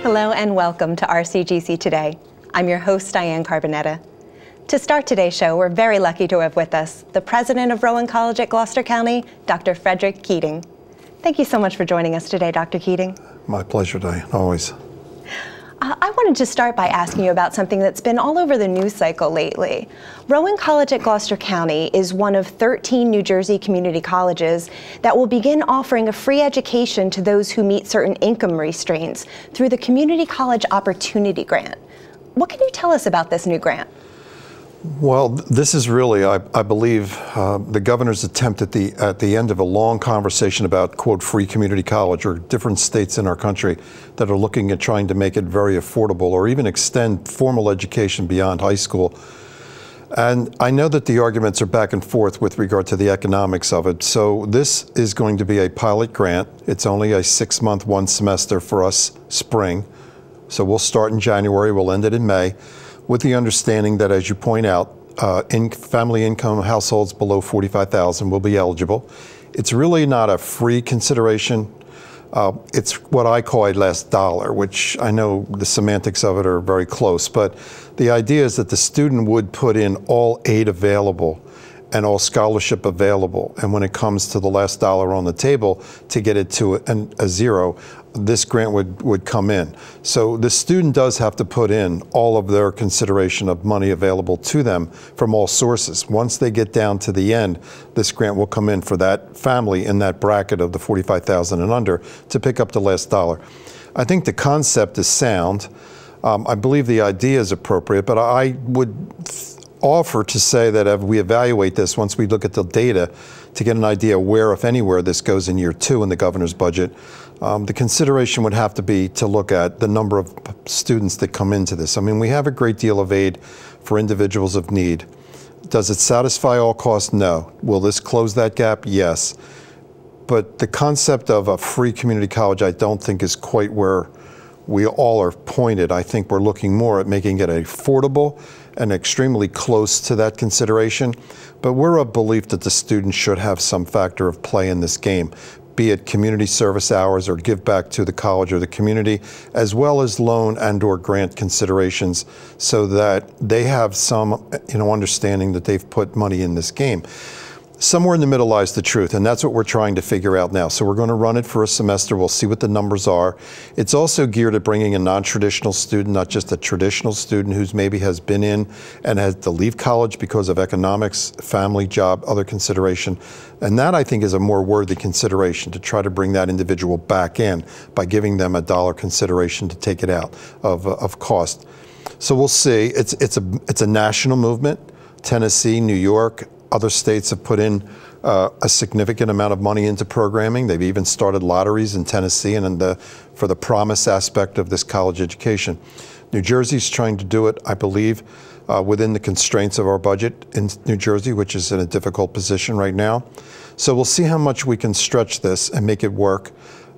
Hello and welcome to RCGC Today. I'm your host, Diane Carbonetta. To start today's show, we're very lucky to have with us the president of Rowan College at Gloucester County, Dr. Frederick Keating. Thank you so much for joining us today, Dr. Keating. My pleasure, Diane, always. I wanted to start by asking you about something that's been all over the news cycle lately. Rowan College at Gloucester County is one of 13 New Jersey community colleges that will begin offering a free education to those who meet certain income restraints through the Community College Opportunity Grant. What can you tell us about this new grant? Well, this is really, I believe, the governor's attempt at the end of a long conversation about, quote, free community college, or different states in our country that are looking at trying to make it very affordable or even extend formal education beyond high school. And I know that the arguments are back and forth with regard to the economics of it. So this is going to be a pilot grant. It's only a 6-month, 1 semester for us, spring. So we'll start in January, we'll end it in May, with the understanding that, as you point out, family income households below $45,000 will be eligible. It's really not a free consideration. It's what I call a last dollar, which I know the semantics of it are very close, but the idea is that the student would put in all aid available and all scholarship available. And when it comes to the last dollar on the table to get it to a zero, this grant would come in. So the student does have to put in all of their consideration of money available to them from all sources. Once they get down to the end, this grant will come in for that family in that bracket of the $45,000 and under to pick up the last dollar. I think the concept is sound. I believe the idea is appropriate, but I would offer to say that if we evaluate this, once we look at the data, to get an idea where, if anywhere, this goes in year 2 in the governor's budget, the consideration would have to be to look at the number of students that come into this. I mean, we have a great deal of aid for individuals of need. Does it satisfy all costs? No. Will this close that gap? Yes. But the concept of a free community college, I don't think, is quite where we all are pointed. I think we're looking more at making it affordable and extremely close to that consideration. But we're of belief that the student should have some factor of play in this game, be it community service hours or give back to the college or the community, as well as loan and or grant considerations, so that they have some understanding that they've put money in this game. Somewhere in the middle lies the truth, and that's what we're trying to figure out now. So we're going to run it for a semester. We'll see what the numbers are. It's also geared at bringing a non-traditional student, not just a traditional student who's maybe has been in and had to leave college because of economics, family, job, other consideration. And that, I think, is a more worthy consideration, to try to bring that individual back in by giving them a dollar consideration to take it out of cost. So we'll see. It's a national movement. Tennessee, New York, other states have put in a significant amount of money into programming. They've even started lotteries in Tennessee and for the promise aspect of this college education. New Jersey's trying to do it, I believe, within the constraints of our budget in New Jersey, which is in a difficult position right now. So we'll see how much we can stretch this and make it work.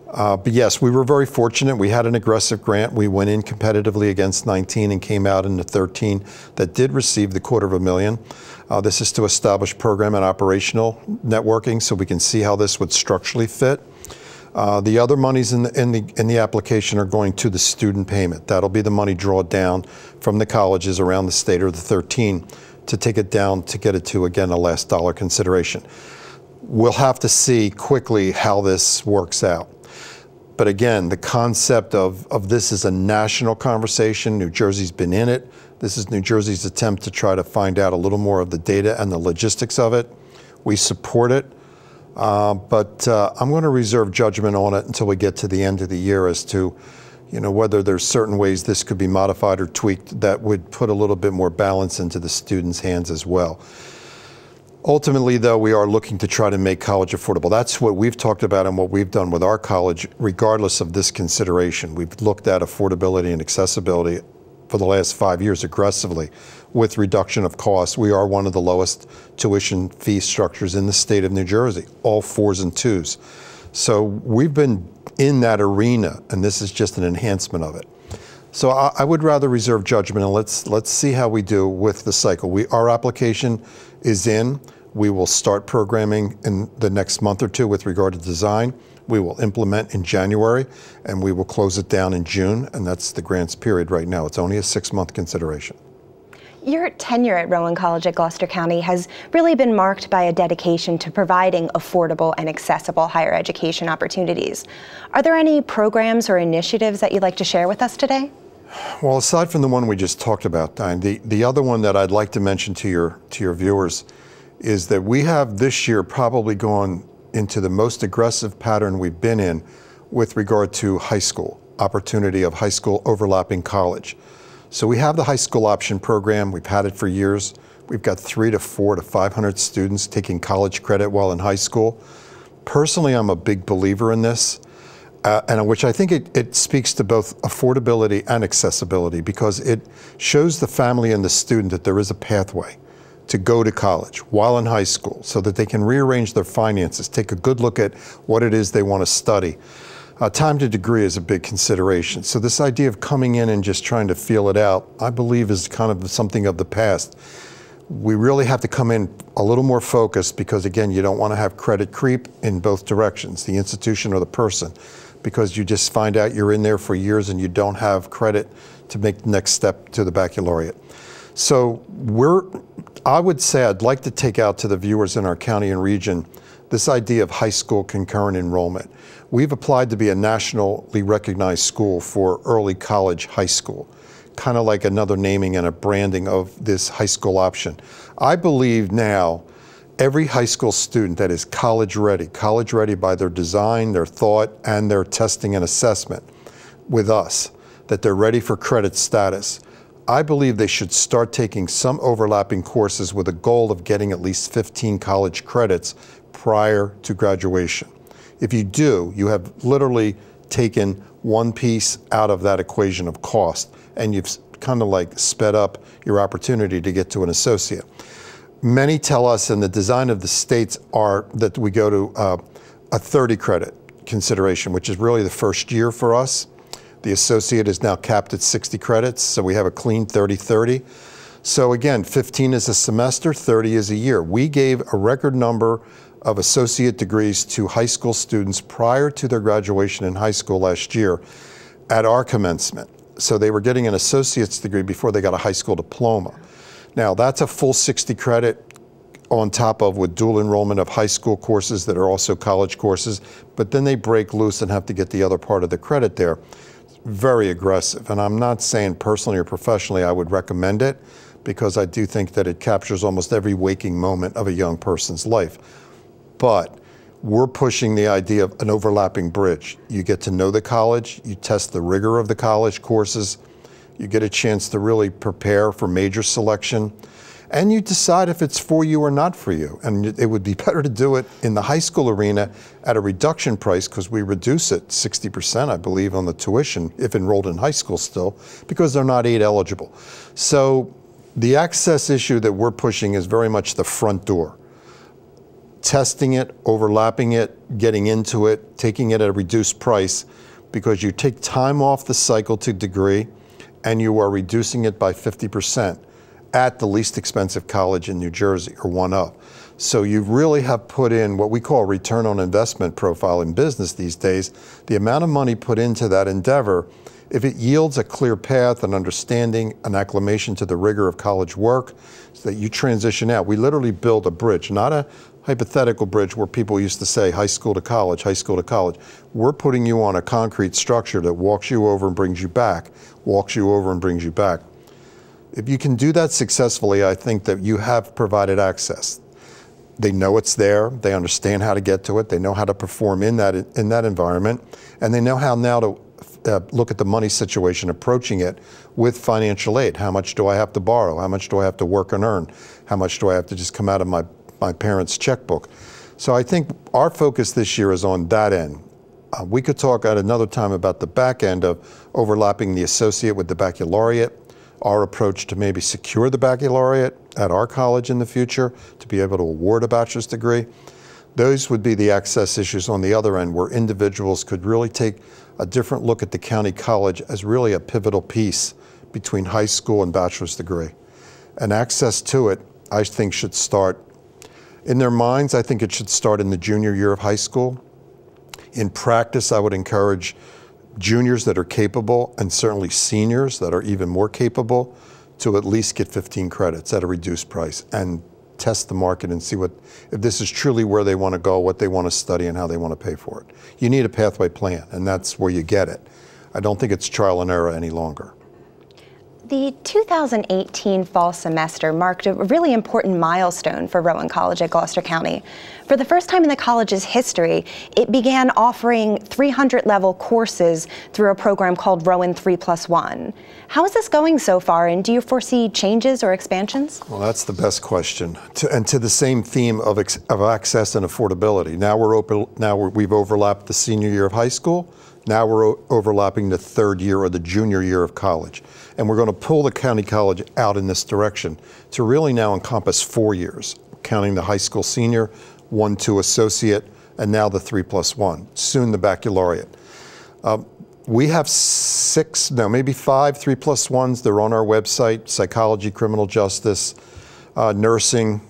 But yes, we were very fortunate. We had an aggressive grant. We went in competitively against 19 and came out in the 13 that did receive the $250,000. This is to establish program and operational networking, so we can see how this would structurally fit. The other monies in the application are going to the student payment. That'll be the money drawn down from the colleges around the state, or the 13, to take it down to get it to, again, a last dollar consideration. We'll have to see quickly how this works out. But again, the concept of this is a national conversation. New Jersey's been in it. This is New Jersey's attempt to try to find out a little more of the data and the logistics of it. We support it, but I'm going to reserve judgment on it until we get to the end of the year as to, whether there's certain ways this could be modified or tweaked that would put a little bit more balance into the students' hands as well. Ultimately, though, we are looking to try to make college affordable. That's what we've talked about and what we've done with our college, regardless of this consideration. We've looked at affordability and accessibility for the last 5 years aggressively with reduction of costs. We are one of the lowest tuition fee structures in the state of New Jersey, all 4s and 2s. So we've been in that arena, and this is just an enhancement of it. So I would rather reserve judgment, and let's see how we do with the cycle. Our application is in. We will start programming in the next month or two with regard to design. We will implement in January, and we will close it down in June, and that's the grants period right now. It's only a 6-month consideration. Your tenure at Rowan College at Gloucester County has really been marked by a dedication to providing affordable and accessible higher education opportunities. Are there any programs or initiatives that you'd like to share with us today? Well, aside from the one we just talked about, Diane, the other one that I'd like to mention to your viewers is that we have this year probably gone into the most aggressive pattern we've been in with regard to high school, opportunity of high school overlapping college. So we have the high school option program. We've had it for years. We've got 300 to 400 to 500 students taking college credit while in high school. Personally, I'm a big believer in this, and which I think it speaks to both affordability and accessibility, because it shows the family and the student that there is a pathway to go to college while in high school so that they can rearrange their finances, take a good look at what it is they want to study. Time to degree is a big consideration. So this idea of coming in and just trying to feel it out, I believe is kind of something of the past. We really have to come in a little more focused, because again, you don't want to have credit creep in both directions, the institution or the person, because you just find out you're in there for years and you don't have credit to make the next step to the baccalaureate. So I would say I'd like to take out to the viewers in our county and region this idea of high school concurrent enrollment. We've applied to be a nationally recognized school for early college high school, kind of like another naming and a branding of this high school option. I believe now every high school student that is college ready by their design, their thought, and their testing and assessment with us, that they're ready for credit status. I believe they should start taking some overlapping courses with a goal of getting at least 15 college credits prior to graduation. If you do, you have literally taken one piece out of that equation of cost, and you've kind of like sped up your opportunity to get to an associate. Many tell us, and the design of the states are that we go to a 30 credit consideration, which is really the first year for us. The associate is now capped at 60 credits, so we have a clean 30-30. So again, 15 is a semester, 30 is a year. We gave a record number of associate degrees to high school students prior to their graduation in high school last year at our commencement. So they were getting an associate's degree before they got a high school diploma. Now that's a full 60 credit on top of with dual enrollment of high school courses that are also college courses, but then they break loose and have to get the other part of the credit there. Very aggressive, and I'm not saying personally or professionally I would recommend it, because I do think that it captures almost every waking moment of a young person's life. But we're pushing the idea of an overlapping bridge. You get to know the college, you test the rigor of the college courses, you get a chance to really prepare for major selection, and you decide if it's for you or not for you. And it would be better to do it in the high school arena at a reduction price, because we reduce it 60%, I believe, on the tuition if enrolled in high school still, because they're not aid eligible. So the access issue that we're pushing is very much the front door. Testing it, overlapping it, getting into it, taking it at a reduced price, because you take time off the cycle to degree and you are reducing it by 50% at the least expensive college in New Jersey, or one up. So you really have put in what we call a return on investment profile in business these days. The amount of money put into that endeavor, if it yields a clear path, an understanding, an acclimation to the rigor of college work, so that you transition out. We literally build a bridge, not a hypothetical bridge where people used to say high school to college, high school to college. We're putting you on a concrete structure that walks you over and brings you back, walks you over and brings you back. If you can do that successfully, I think that you have provided access. They know it's there, they understand how to get to it, they know how to perform in that environment, and they know how now to look at the money situation, approaching it with financial aid. How much do I have to borrow? How much do I have to work and earn? How much do I have to just come out of my parents' checkbook? So I think our focus this year is on that end. We could talk at another time about the back end of overlapping the associate with the baccalaureate, our approach to maybe secure the baccalaureate at our college in the future to be able to award a bachelor's degree. Those would be the access issues on the other end, where individuals could really take a different look at the county college as really a pivotal piece between high school and bachelor's degree. And access to it, I think, should start in their minds. I think it should start in the junior year of high school. In practice, I would encourage juniors that are capable, and certainly seniors that are even more capable, to at least get 15 credits at a reduced price and test the market and see if this is truly where they want to go, what they want to study, and how they want to pay for it. You need a pathway plan, and that's where you get it. I don't think it's trial and error any longer. The 2018 fall semester marked a really important milestone for Rowan College at Gloucester County. For the first time in the college's history, it began offering 300-level courses through a program called Rowan 3+1. How is this going so far, and do you foresee changes or expansions? Well, that's the best question. And to the same theme of access and affordability. Now we've overlapped the senior year of high school. Now we're overlapping the third year or the junior year of college. And we're going to pull the county college out in this direction to really now encompass 4 years, counting the high school senior, 1-2 associate, and now the 3+1, soon the baccalaureate. We have maybe 5 3+1s. They're on our website: psychology, criminal justice, nursing,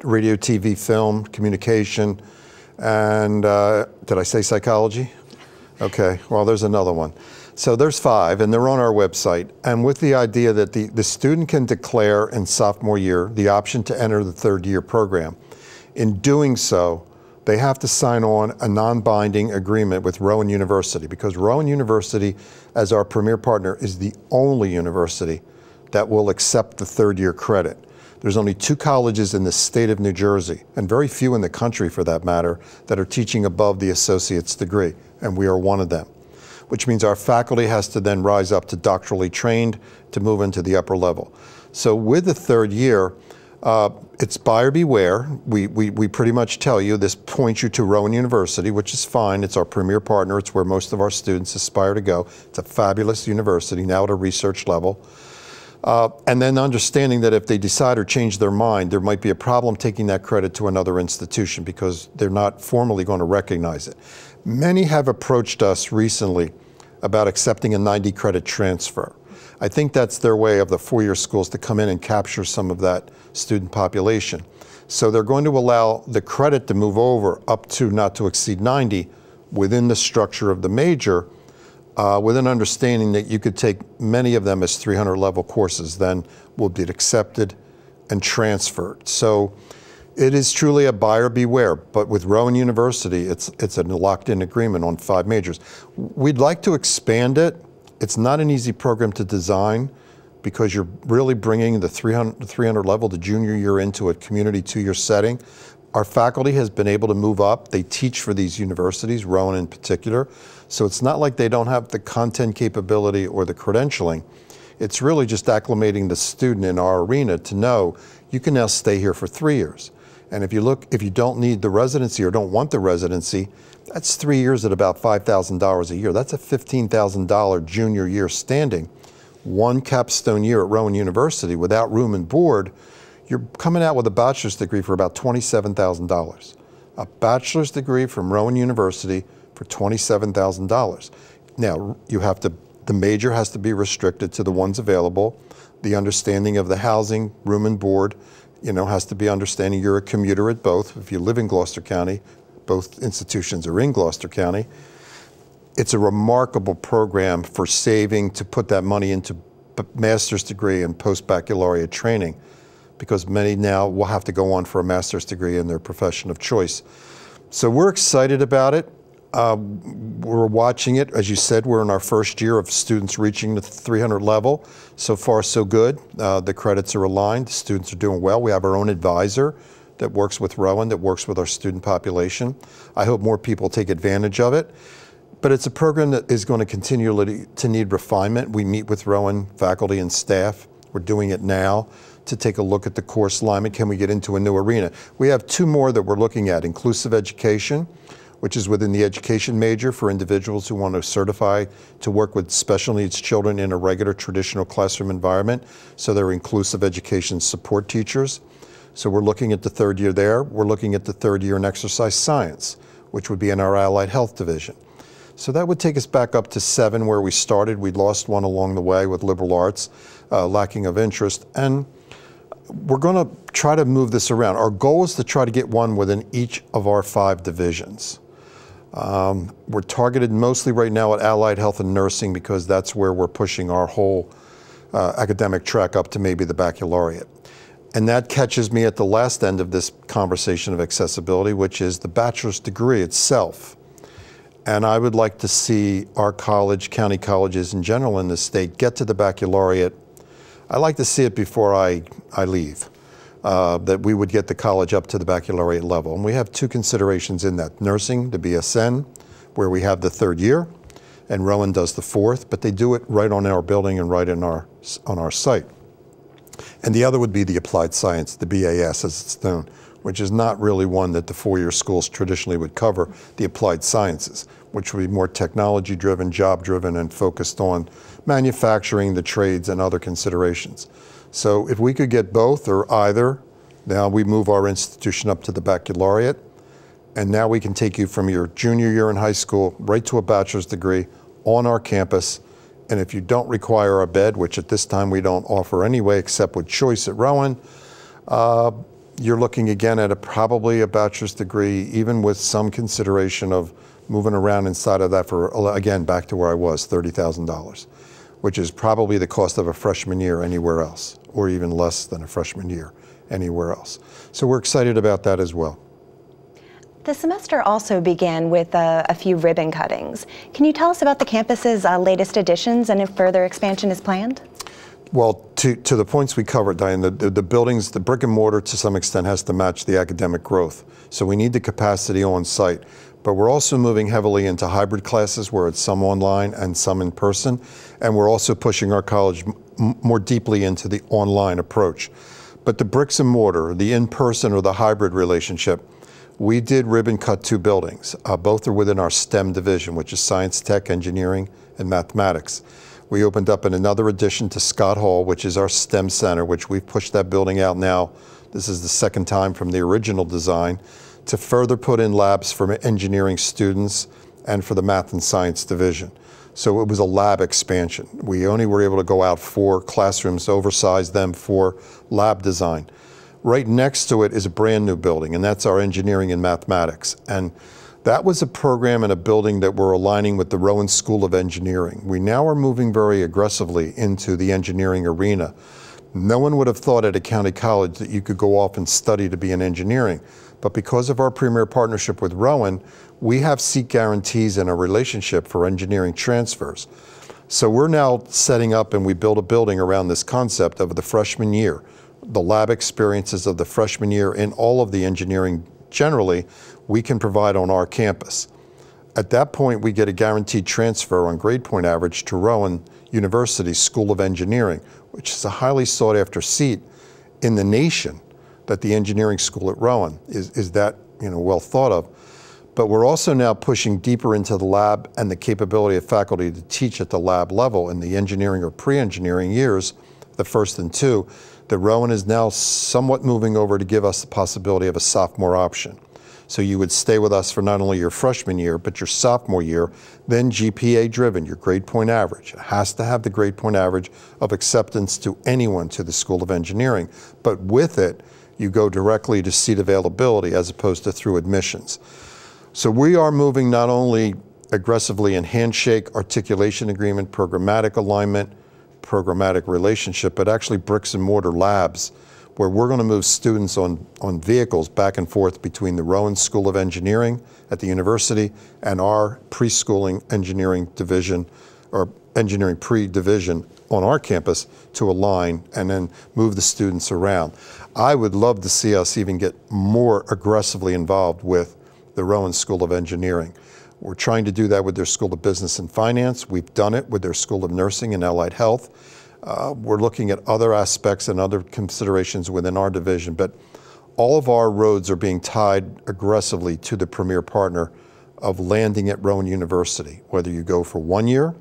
radio, TV, film, communication, and did I say psychology? Okay, well, there's another one. So there's 5, and they're on our website. And with the idea that the student can declare in sophomore year the option to enter the third year program. In doing so, they have to sign on a non-binding agreement with Rowan University, because Rowan University, as our premier partner, is the only university that will accept the third year credit. There's only 2 colleges in the state of New Jersey, and very few in the country for that matter, that are teaching above the associate's degree, and we are one of them, which means our faculty has to then rise up to doctorally trained to move into the upper level. So with the third year, it's buyer beware. We pretty much tell you, this points you to Rowan University, which is fine. It's our premier partner. It's where most of our students aspire to go. It's a fabulous university, now at a research level. And then understanding that if they decide or change their mind, there might be a problem taking that credit to another institution because they're not formally going to recognize it. Many have approached us recently about accepting a 90 credit transfer. I think that's their way of the 4-year schools to come in and capture some of that student population. So they're going to allow the credit to move over up to not to exceed 90 within the structure of the major, with an understanding that you could take many of them as 300 level courses, then will be accepted and transferred. So it is truly a buyer beware, but with Rowan University, it's a locked-in agreement on 5 majors. We'd like to expand it. It's not an easy program to design because you're really bringing the 300 level, the junior year, into a community 2-year setting. Our faculty has been able to move up. They teach for these universities, Rowan in particular. So it's not like they don't have the content capability or the credentialing. It's really just acclimating the student in our arena to know you can now stay here for 3 years. And if you don't need the residency or don't want the residency, that's 3 years at about $5,000 a year. That's a $15,000 junior year standing. 1 capstone year at Rowan University without room and board, you're coming out with a bachelor's degree for about $27,000. A bachelor's degree from Rowan University for $27,000. Now, the major has to be restricted to the ones available. The understanding of the housing, room and board, has to be understanding you're a commuter at both. If you live in Gloucester County, both institutions are in Gloucester County. It's a remarkable program for saving to put that money into master's degree and post-baccalaureate training, because many now will have to go on for a master's degree in their profession of choice. So we're excited about it. We're watching it. As you said, we're in our first year of students reaching the 300 level. So far, so good. The credits are aligned. The students are doing well. We have our own advisor that works with Rowan, that works with our student population. I hope more people take advantage of it. But it's a program that is going to continually to need refinement. We meet with Rowan faculty and staff. We're doing it now to take a look at the course alignment. Can we get into a new arena? We have 2 more that we're looking at: inclusive education, which is within the education major for individuals who want to certify to work with special needs children in a regular traditional classroom environment. So they're inclusive education support teachers. So we're looking at the 3rd year there. We're looking at the 3rd year in exercise science, which would be in our allied health division. So that would take us back up to 7 where we started. We'd lost 1 along the way with liberal arts, lacking of interest. And we're going to try to move this around. Our goal is to try to get 1 within each of our 5 divisions. We're targeted mostly right now at allied health and nursing because that's where we're pushing our whole academic track up to maybe the baccalaureate. And that catches me at the last end of this conversation of accessibility, which is the bachelor's degree itself. And I would like to see our college, county colleges in general in the state, get to the baccalaureate. I like to see it before I leave, that we would get the college up to the baccalaureate level. And we have two considerations in that. Nursing, the BSN, where we have the third year, and Rowan does the fourth, but they do it right on our building and right on our site. And the other would be the applied science, the BAS as it's known, which is not really one that the four-year schools traditionally would cover, the applied sciences, which would be more technology-driven, job-driven, and focused on manufacturing, the trades, and other considerations. So if we could get both or either, now we move our institution up to the baccalaureate, and now we can take you from your junior year in high school right to a bachelor's degree on our campus. And if you don't require a bed, which at this time we don't offer anyway, except with Choice at Rowan, you're looking again at probably a bachelor's degree, even with some consideration of moving around inside of that for, again, back to where I was, $30,000, which is probably the cost of a freshman year anywhere else, or even less than a freshman year anywhere else. So we're excited about that as well. The semester also began with a few ribbon cuttings. Can you tell us about the campus's latest additions and if further expansion is planned? Well, to the points we covered, Diane, the buildings, the brick and mortar to some extent has to match the academic growth. So we need the capacity on site. But we're also moving heavily into hybrid classes where it's some online and some in person. And we're also pushing our college more deeply into the online approach. But the bricks and mortar, the in-person or the hybrid relationship, we did ribbon cut 2 buildings. Both are within our STEM division, which is science, tech, engineering, and mathematics. We opened up in another addition to Scott Hall, which is our STEM center, which we've pushed that building out now. This is the second time from the original design to further put in labs for engineering students and for the math and science division. So it was a lab expansion. We only were able to go out 4 classrooms, oversize them for lab design. Right next to it is a brand new building, and that's our engineering and mathematics. And that was a program and a building that we're aligning with the Rowan School of Engineering. We now are moving very aggressively into the engineering arena. No one would have thought at a county college that you could go off and study to be in engineering. But because of our premier partnership with Rowan, we have seat guarantees in a relationship for engineering transfers. So we're now setting up, and we build a building around this concept of the freshman year, the lab experiences of the freshman year in all of the engineering generally, we can provide on our campus. At that point, we get a guaranteed transfer on grade point average to Rowan University School of Engineering, which is a highly sought after seat in the nation, that the engineering school at Rowan is that, well thought of. But we're also now pushing deeper into the lab and the capability of faculty to teach at the lab level in the engineering or pre-engineering years, the first and 2. The Rowan is now somewhat moving over to give us the possibility of a sophomore option. So you would stay with us for not only your freshman year, but your sophomore year, then GPA driven, your grade point average. It has to have the grade point average of acceptance to anyone to the School of Engineering. But with it, you go directly to seat availability as opposed to through admissions. So we are moving not only aggressively in handshake, articulation agreement, programmatic alignment, programmatic relationship, but actually bricks and mortar labs where we're going to move students on vehicles back and forth between the Rowan School of Engineering at the university and our preschooling engineering division or engineering pre-division on our campus to align and then move the students around. I would love to see us even get more aggressively involved with the Rowan School of Engineering. We're trying to do that with their School of Business and Finance. We've done it with their School of Nursing and Allied Health. We're looking at other aspects and other considerations within our division, but all of our roads are being tied aggressively to the premier partner of landing at Rowan University, whether you go for 1 year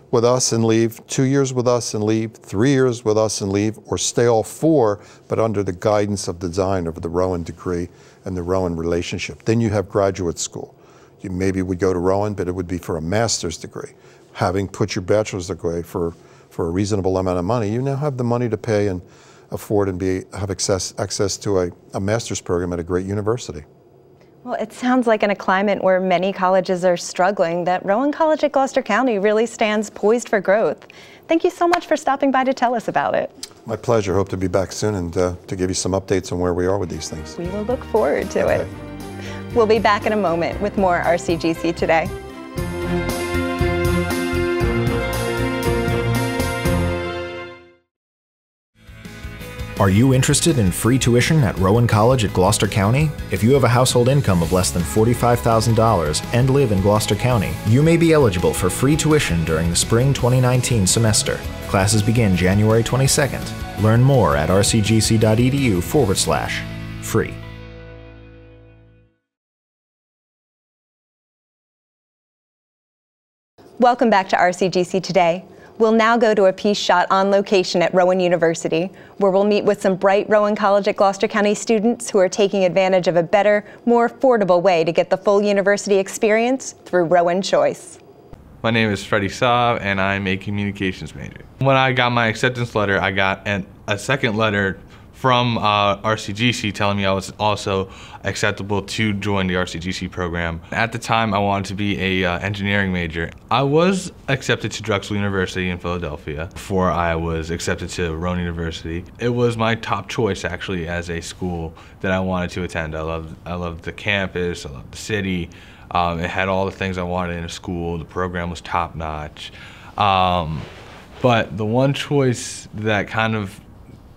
with us and leave, 2 years with us and leave, 3 years with us and leave, or stay all 4, but under the guidance of design of the Rowan degree and the Rowan relationship. Then you have graduate school. You maybe would go to Rowan, but it would be for a master's degree. Having put your bachelor's degree for a reasonable amount of money, you now have the money to pay and afford and have access to a master's program at a great university. Well, it sounds like in a climate where many colleges are struggling, that Rowan College at Gloucester County really stands poised for growth. Thank you so much for stopping by to tell us about it. My pleasure. Hope to be back soon and to give you some updates on where we are with these things. We will look forward to it. We'll be back in a moment with more RCGC Today. Are you interested in free tuition at Rowan College at Gloucester County? If you have a household income of less than $45,000 and live in Gloucester County, you may be eligible for free tuition during the spring 2019 semester. Classes begin January 22nd. Learn more at rcgc.edu/free. Welcome back to RCGC Today. We'll now go to a piece shot on location at Rowan University, where we'll meet with some bright Rowan College at Gloucester County students who are taking advantage of a better, more affordable way to get the full university experience through Rowan Choice. My name is Freddy Saab, and I'm a communications major. When I got my acceptance letter, I got a second letter from RCGC telling me I was also acceptable to join the RCGC program. At the time, I wanted to be a engineering major. I was accepted to Drexel University in Philadelphia before I was accepted to Rowan University. It was my top choice actually as a school that I wanted to attend. I loved the campus, I loved the city. It had all the things I wanted in a school. The program was top notch. But the one choice that kind of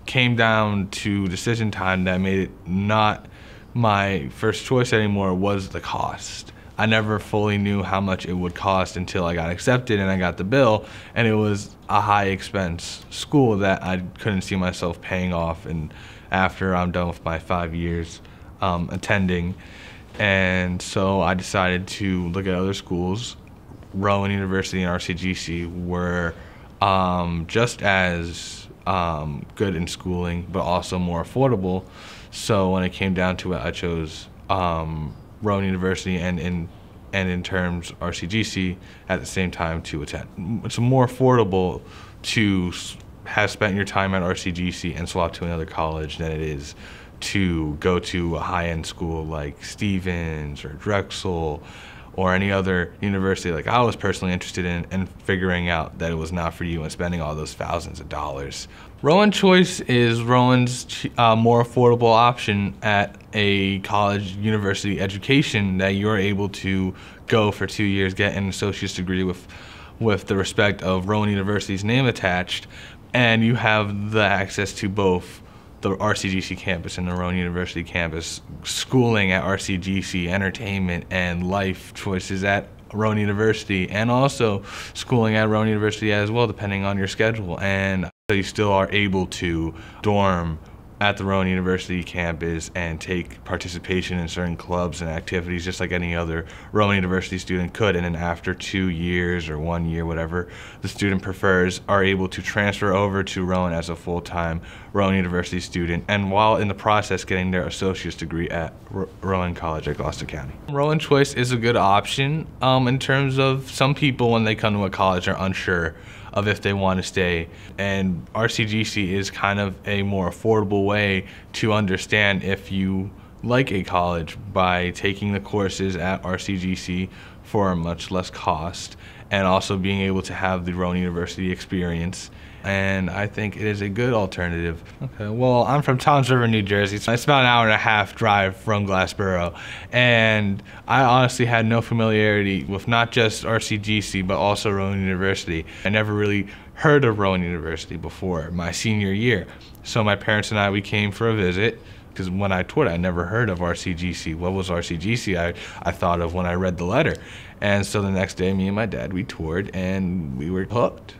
came down to decision time that made it not my first choice anymore was the cost. I never fully knew how much it would cost until I got accepted and I got the bill, and it was a high expense school that I couldn't see myself paying off and after I'm done with my 5 years attending. And so I decided to look at other schools. Rowan University and RCGC were just as good in schooling, but also more affordable. So when it came down to it, I chose Rowan University and in terms RCGC at the same time to attend. It's more affordable to have spent your time at RCGC and swap to another college than it is to go to a high-end school like Stevens or Drexel or any other university like I was personally interested in, and figuring out that it was not for you and spending all those thousands of dollars. Rowan Choice is Rowan's more affordable option at a college university education that you're able to go for 2 years, get an associate's degree with the respect of Rowan University's name attached, and you have the access to both the RCGC campus and the Rowan University campus, schooling at RCGC, entertainment and life choices at Rowan University, and also schooling at Rowan University as well, depending on your schedule. And so you still are able to dorm at the Rowan University campus and take participation in certain clubs and activities just like any other Rowan University student could. And then after 2 years or 1 year, whatever the student prefers, are able to transfer over to Rowan as a full-time Rowan University student, and while in the process getting their associate's degree at Rowan College at Gloucester County. Rowan Choice is a good option in terms of some people when they come to a college are unsure of if they want to stay, and RCGC is kind of a more affordable way to understand if you like a college by taking the courses at RCGC for a much less cost, and also being able to have the Rowan University experience. And I think it is a good alternative. Okay, well, I'm from Toms River, New Jersey. So it's about an hour and a half drive from Glassboro. And I honestly had no familiarity with not just RCGC, but also Rowan University. I never really heard of Rowan University before my senior year. So my parents and I, we came for a visit, because when I toured, I never heard of RCGC. What was RCGC? I thought of when I read the letter. And so the next day, me and my dad, we toured, and we were hooked.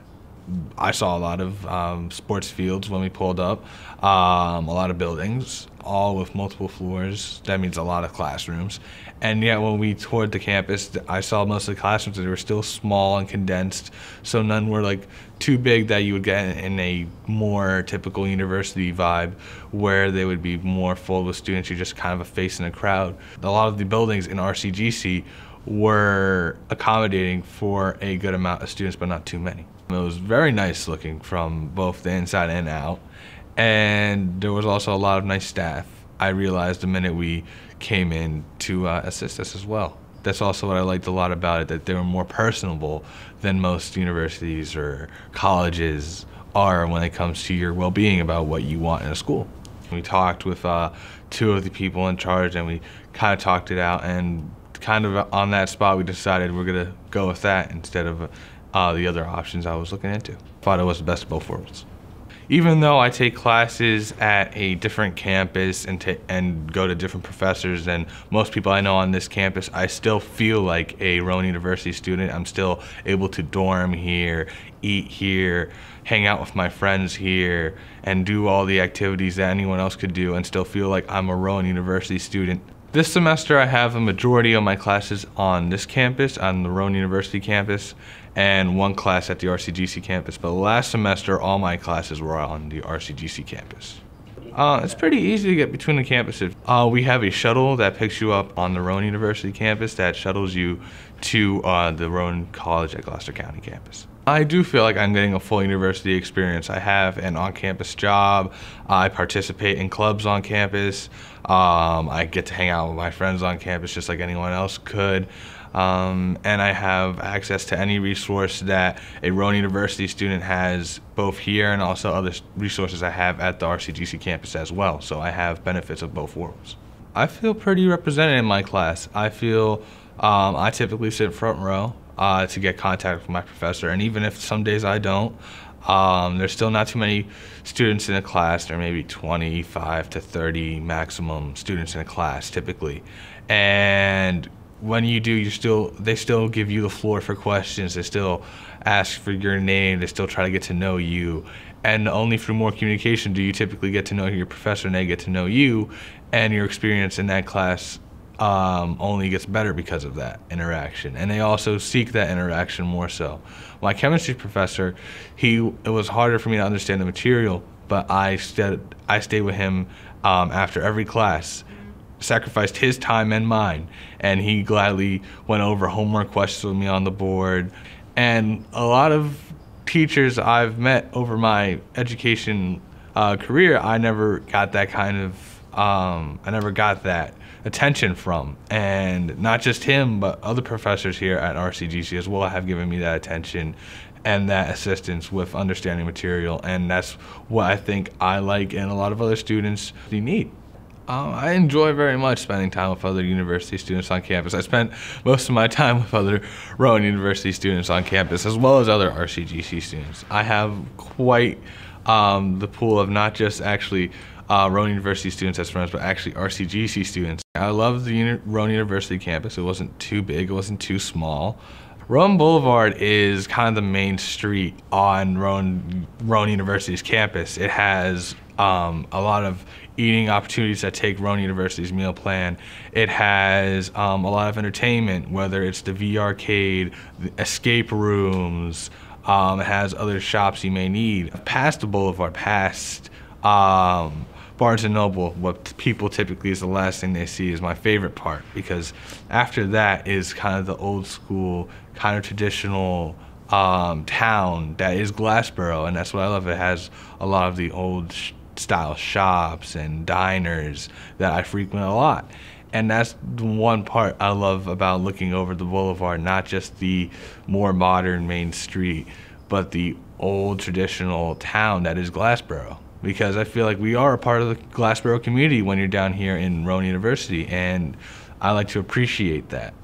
I saw a lot of sports fields when we pulled up, a lot of buildings, all with multiple floors. That means a lot of classrooms. And yet when we toured the campus, I saw most of the classrooms that were still small and condensed, so none were like too big that you would get in a more typical university vibe where they would be more full with students. You're just kind of a face in a crowd. A lot of the buildings in RCGC were accommodating for a good amount of students, but not too many. It was very nice looking from both the inside and out, and there was also a lot of nice staff I realized the minute we came in to assist us as well. That's also what I liked a lot about it, that they were more personable than most universities or colleges are when it comes to your well-being about what you want in a school. We talked with 2 of the people in charge, and we kind of talked it out, and kind of on that spot we decided we're going to go with that instead of the other options I was looking into. Thought it was the best of both worlds. Even though I take classes at a different campus and go to different professors than most people I know on this campus, I still feel like a Rowan University student. I'm still able to dorm here, eat here, hang out with my friends here, and do all the activities that anyone else could do and still feel like I'm a Rowan University student. This semester I have a majority of my classes on this campus, on the Rowan University campus, and 1 class at the RCGC campus. But last semester, all my classes were on the RCGC campus. It's pretty easy to get between the campuses. We have a shuttle that picks you up on the Rowan University campus that shuttles you to the Rowan College at Gloucester County campus. I do feel like I'm getting a full university experience. I have an on-campus job. I participate in clubs on campus. I get to hang out with my friends on campus just like anyone else could. And I have access to any resource that a Rowan University student has both here and also other resources I have at the RCGC campus as well. So I have benefits of both worlds. I feel pretty represented in my class. I feel I typically sit front row to get contact with my professor, and even if some days I don't, there's still not too many students in a class. There may be 25 to 30 maximum students in a class typically, and when you do, they still give you the floor for questions. They still ask for your name. They still try to get to know you, and only through more communication do you typically get to know your professor and they get to know you, and your experience in that class only gets better because of that interaction, and they also seek that interaction more so. My chemistry professor, it was harder for me to understand the material, but I stayed with him after every class, sacrificed his time and mine, and he gladly went over homework questions with me on the board. And a lot of teachers I've met over my education career, I never got that kind of attention from, and not just him, but other professors here at RCGC as well have given me that attention and that assistance with understanding material, and that's what I think I like and a lot of other students need. I enjoy very much spending time with other university students on campus. I spent most of my time with other Rowan University students on campus as well as other RCGC students. I have quite the pool of not just actually Rowan University students as friends, but actually RCGC students. I love the Rowan University campus. It wasn't too big, it wasn't too small. Rowan Boulevard is kind of the main street on Rowan University's campus. It has a lot of eating opportunities that take Rowan University's meal plan. It has a lot of entertainment, whether it's the V-Arcade, the escape rooms. It has other shops you may need. Past the Boulevard, past Barnes & Noble, what people typically is the last thing they see, is my favorite part, because after that is kind of the old school, kind of traditional town that is Glassboro, and that's what I love. It has a lot of the old style shops and diners that I frequent a lot. And that's the one part I love about looking over the boulevard, not just the more modern main street, but the old traditional town that is Glassboro. Because I feel like we are a part of the Glassboro community when you're down here in Rowan University, and I like to appreciate that.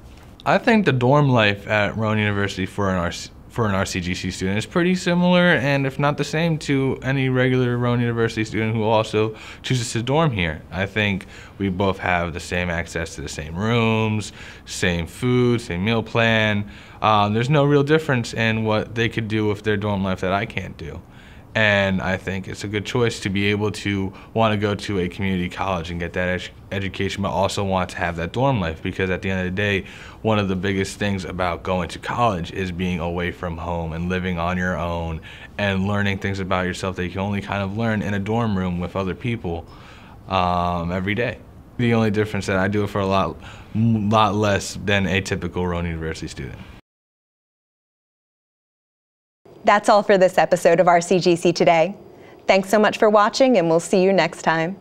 I think the dorm life at Rowan University for an RCGC student is pretty similar, and if not the same, to any regular Rowan University student who also chooses to dorm here. I think we both have the same access to the same rooms, same food, same meal plan. There's no real difference in what they could do with their dorm life that I can't do. And I think it's a good choice to be able to want to go to a community college and get that education, but also want to have that dorm life, because at the end of the day, one of the biggest things about going to college is being away from home and living on your own and learning things about yourself that you can only kind of learn in a dorm room with other people every day. The only difference that I do it for a lot less than a typical Rowan University student. That's all for this episode of RCGC Today. Thanks so much for watching, and we'll see you next time.